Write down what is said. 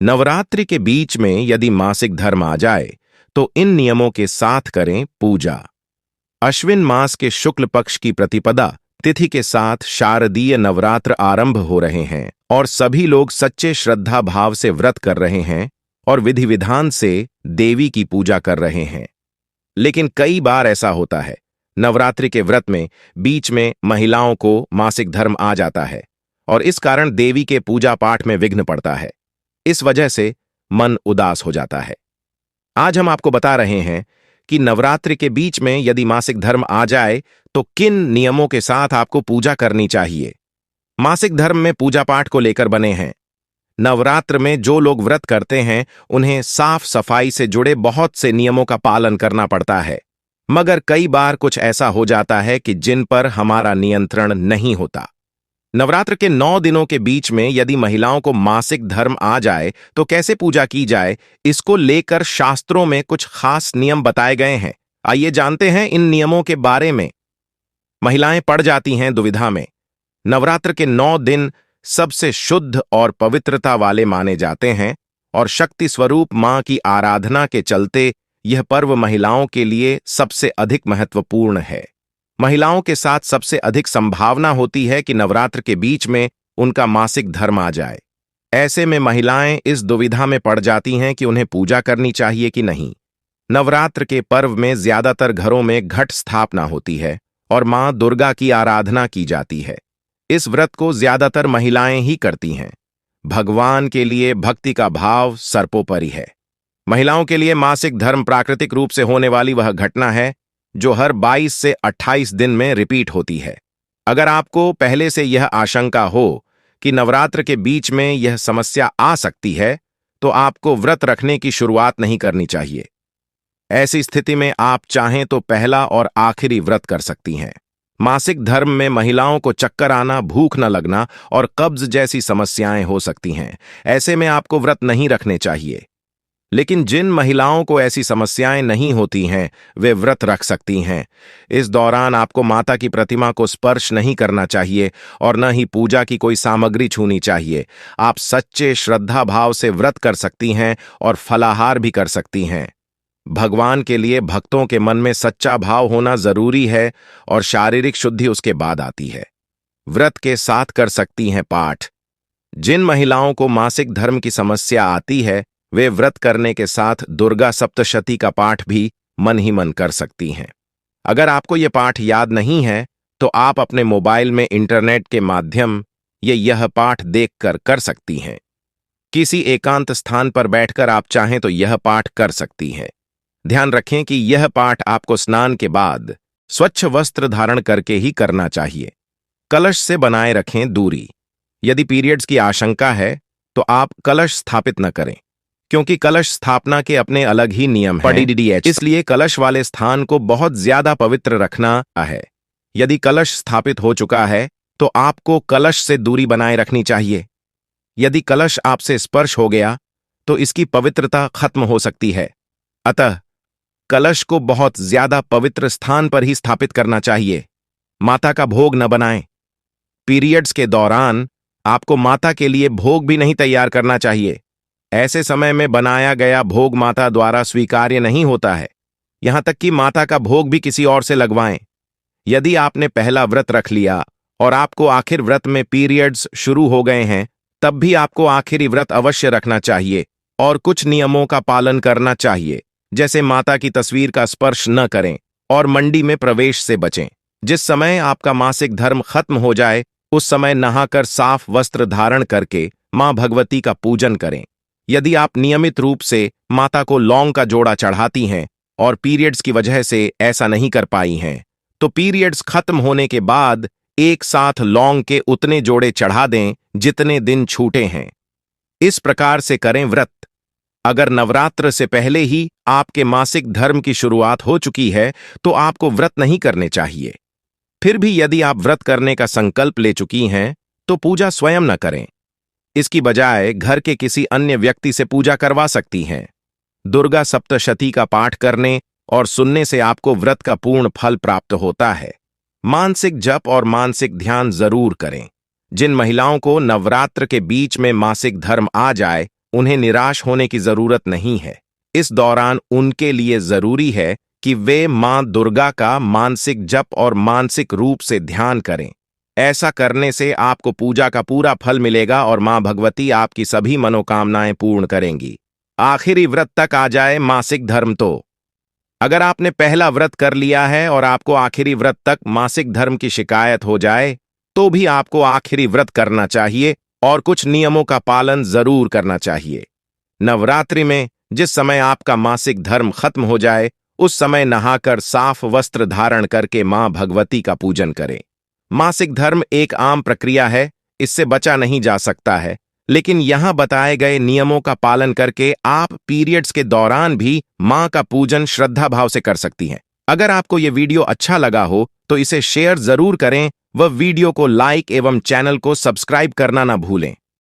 नवरात्रि के बीच में यदि मासिक धर्म आ जाए तो इन नियमों के साथ करें पूजा। अश्विन मास के शुक्ल पक्ष की प्रतिपदा तिथि के साथ शारदीय नवरात्र आरंभ हो रहे हैं और सभी लोग सच्चे श्रद्धा भाव से व्रत कर रहे हैं और विधि विधान से देवी की पूजा कर रहे हैं। लेकिन कई बार ऐसा होता है, नवरात्रि के व्रत में बीच में महिलाओं को मासिक धर्म आ जाता है और इस कारण देवी के पूजा पाठ में विघ्न पड़ता है। इस वजह से मन उदास हो जाता है। आज हम आपको बता रहे हैं कि नवरात्रि के बीच में यदि मासिक धर्म आ जाए तो किन नियमों के साथ आपको पूजा करनी चाहिए। मासिक धर्म में पूजा पाठ को लेकर बने हैं। नवरात्र में जो लोग व्रत करते हैं उन्हें साफ सफाई से जुड़े बहुत से नियमों का पालन करना पड़ता है, मगर कई बार कुछ ऐसा हो जाता है कि जिन पर हमारा नियंत्रण नहीं होता। नवरात्र के 9 दिनों के बीच में यदि महिलाओं को मासिक धर्म आ जाए तो कैसे पूजा की जाए, इसको लेकर शास्त्रों में कुछ खास नियम बताए गए हैं। आइए जानते हैं इन नियमों के बारे में। महिलाएं पड़ जाती हैं दुविधा में। नवरात्र के 9 दिन सबसे शुद्ध और पवित्रता वाले माने जाते हैं और शक्ति स्वरूप मां की आराधना के चलते यह पर्व महिलाओं के लिए सबसे अधिक महत्वपूर्ण है। महिलाओं के साथ सबसे अधिक संभावना होती है कि नवरात्र के बीच में उनका मासिक धर्म आ जाए। ऐसे में महिलाएं इस दुविधा में पड़ जाती हैं कि उन्हें पूजा करनी चाहिए कि नहीं। नवरात्र के पर्व में ज्यादातर घरों में घट स्थापना होती है और मां दुर्गा की आराधना की जाती है। इस व्रत को ज्यादातर महिलाएं ही करती हैं। भगवान के लिए भक्ति का भाव सर्वोपरि है। महिलाओं के लिए मासिक धर्म प्राकृतिक रूप से होने वाली वह घटना है जो हर 22 से 28 दिन में रिपीट होती है। अगर आपको पहले से यह आशंका हो कि नवरात्र के बीच में यह समस्या आ सकती है तो आपको व्रत रखने की शुरुआत नहीं करनी चाहिए। ऐसी स्थिति में आप चाहें तो पहला और आखिरी व्रत कर सकती हैं। मासिक धर्म में महिलाओं को चक्कर आना, भूख न लगना और कब्ज जैसी समस्याएं हो सकती हैं। ऐसे में आपको व्रत नहीं रखने चाहिए। लेकिन जिन महिलाओं को ऐसी समस्याएं नहीं होती हैं वे व्रत रख सकती हैं। इस दौरान आपको माता की प्रतिमा को स्पर्श नहीं करना चाहिए और न ही पूजा की कोई सामग्री छूनी चाहिए। आप सच्चे श्रद्धा भाव से व्रत कर सकती हैं और फलाहार भी कर सकती हैं। भगवान के लिए भक्तों के मन में सच्चा भाव होना जरूरी है और शारीरिक शुद्धि उसके बाद आती है। व्रत के साथ कर सकती हैं पाठ। जिन महिलाओं को मासिक धर्म की समस्या आती है वे व्रत करने के साथ दुर्गा सप्तशती का पाठ भी मन ही मन कर सकती हैं। अगर आपको ये पाठ याद नहीं है तो आप अपने मोबाइल में इंटरनेट के माध्यम यह पाठ देखकर कर सकती हैं। किसी एकांत स्थान पर बैठकर आप चाहें तो यह पाठ कर सकती हैं। ध्यान रखें कि यह पाठ आपको स्नान के बाद स्वच्छ वस्त्र धारण करके ही करना चाहिए। कलश से बनाए रखें दूरी। यदि पीरियड्स की आशंका है तो आप कलश स्थापित न करें, क्योंकि कलश स्थापना के अपने अलग ही नियम हैं। इसलिए कलश वाले स्थान को बहुत ज्यादा पवित्र रखना है। यदि कलश स्थापित हो चुका है तो आपको कलश से दूरी बनाए रखनी चाहिए। यदि कलश आपसे स्पर्श हो गया तो इसकी पवित्रता खत्म हो सकती है। अतः कलश को बहुत ज्यादा पवित्र स्थान पर ही स्थापित करना चाहिए। माता का भोग न बनाएं। पीरियड्स के दौरान आपको माता के लिए भोग भी नहीं तैयार करना चाहिए। ऐसे समय में बनाया गया भोग माता द्वारा स्वीकार्य नहीं होता है। यहां तक कि माता का भोग भी किसी और से लगवाएं। यदि आपने पहला व्रत रख लिया और आपको आखिर व्रत में पीरियड्स शुरू हो गए हैं, तब भी आपको आखिरी व्रत अवश्य रखना चाहिए और कुछ नियमों का पालन करना चाहिए, जैसे माता की तस्वीर का स्पर्श न करें और मंडी में प्रवेश से बचें। जिस समय आपका मासिक धर्म खत्म हो जाए उस समय नहाकर साफ वस्त्र धारण करके मां भगवती का पूजन करें। यदि आप नियमित रूप से माता को लौंग का जोड़ा चढ़ाती हैं और पीरियड्स की वजह से ऐसा नहीं कर पाई हैं, तो पीरियड्स खत्म होने के बाद एक साथ लौंग के उतने जोड़े चढ़ा दें जितने दिन छूटे हैं। इस प्रकार से करें व्रत। अगर नवरात्र से पहले ही आपके मासिक धर्म की शुरुआत हो चुकी है तो आपको व्रत नहीं करने चाहिए। फिर भी यदि आप व्रत करने का संकल्प ले चुकी हैं तो पूजा स्वयं न करें। इसकी बजाय घर के किसी अन्य व्यक्ति से पूजा करवा सकती हैं। दुर्गा सप्तशती का पाठ करने और सुनने से आपको व्रत का पूर्ण फल प्राप्त होता है। मानसिक जप और मानसिक ध्यान जरूर करें। जिन महिलाओं को नवरात्र के बीच में मासिक धर्म आ जाए उन्हें निराश होने की जरूरत नहीं है। इस दौरान उनके लिए जरूरी है कि वे मां दुर्गा का मानसिक जप और मानसिक रूप से ध्यान करें। ऐसा करने से आपको पूजा का पूरा फल मिलेगा और मां भगवती आपकी सभी मनोकामनाएं पूर्ण करेंगी। आखिरी व्रत तक आ जाए मासिक धर्म तो। अगर आपने पहला व्रत कर लिया है और आपको आखिरी व्रत तक मासिक धर्म की शिकायत हो जाए, तो भी आपको आखिरी व्रत करना चाहिए और कुछ नियमों का पालन जरूर करना चाहिए। नवरात्रि में जिस समय आपका मासिक धर्म खत्म हो जाए, उस समय नहाकर साफ वस्त्र धारण करके मां भगवती का पूजन करें। मासिक धर्म एक आम प्रक्रिया है, इससे बचा नहीं जा सकता है, लेकिन यहां बताए गए नियमों का पालन करके आप पीरियड्स के दौरान भी मां का पूजन श्रद्धा भाव से कर सकती हैं। अगर आपको यह वीडियो अच्छा लगा हो तो इसे शेयर जरूर करें व वीडियो को लाइक एवं चैनल को सब्सक्राइब करना ना भूलें।